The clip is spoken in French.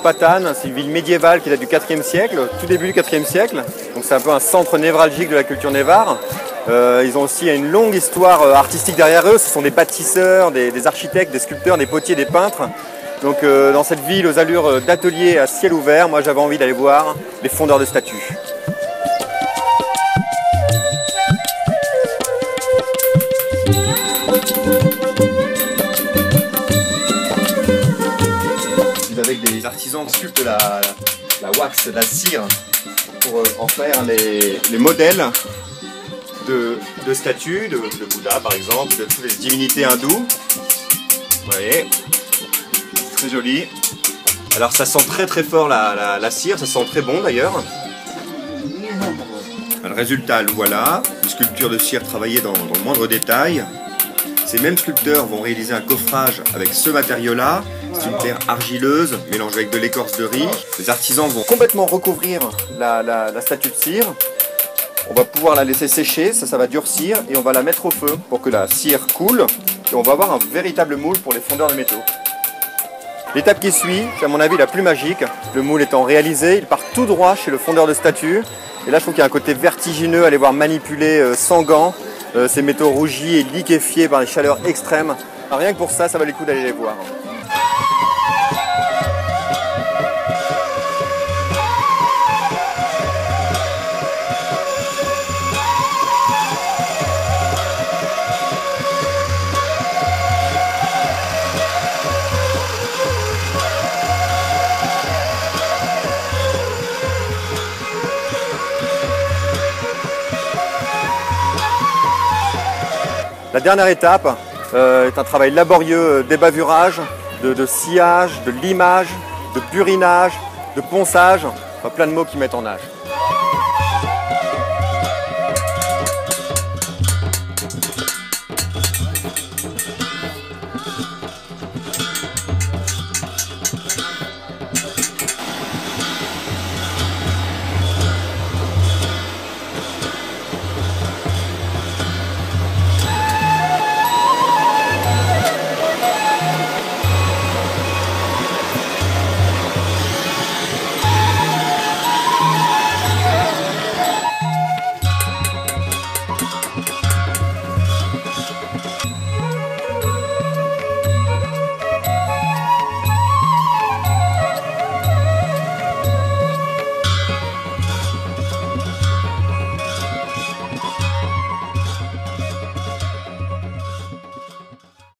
Patane, c'est une ville médiévale qui date du IVe siècle, tout début du IVe siècle. Donc c'est un peu un centre névralgique de la culture névare. Ils ont aussi une longue histoire artistique derrière eux. Ce sont des bâtisseurs, des architectes, des sculpteurs, des potiers, des peintres. Donc dans cette ville aux allures d'atelier à ciel ouvert, moi j'avais envie d'aller voir les fondeurs de statues. Avec des artisans sculptent la wax, la cire, pour en faire les modèles de statues, de Bouddha par exemple, de toutes les divinités hindoues. Vous voyez, très joli. Alors ça sent très fort la cire, ça sent très bon d'ailleurs. Le résultat, le voilà, une sculpture de cire travaillée dans le moindre détail. Ces mêmes sculpteurs vont réaliser un coffrage avec ce matériau-là. C'est une terre argileuse mélangée avec de l'écorce de riz. Les artisans vont complètement recouvrir la statue de cire. On va pouvoir la laisser sécher, ça va durcir et on va la mettre au feu pour que la cire coule. Et on va avoir un véritable moule pour les fondeurs de métaux. L'étape qui suit, c'est à mon avis la plus magique. Le moule étant réalisé, il part tout droit chez le fondeur de statues. Et là je trouve qu'il y a un côté vertigineux à les voir manipuler sans gants. Ces métaux rougis et liquéfiés par les chaleurs extrêmes. Alors, rien que pour ça, ça valait le coup d'aller les voir. La dernière étape est un travail laborieux d'ébavurage, de sciage, de limage, de burinage, de ponçage, enfin plein de mots qui mettent en âge.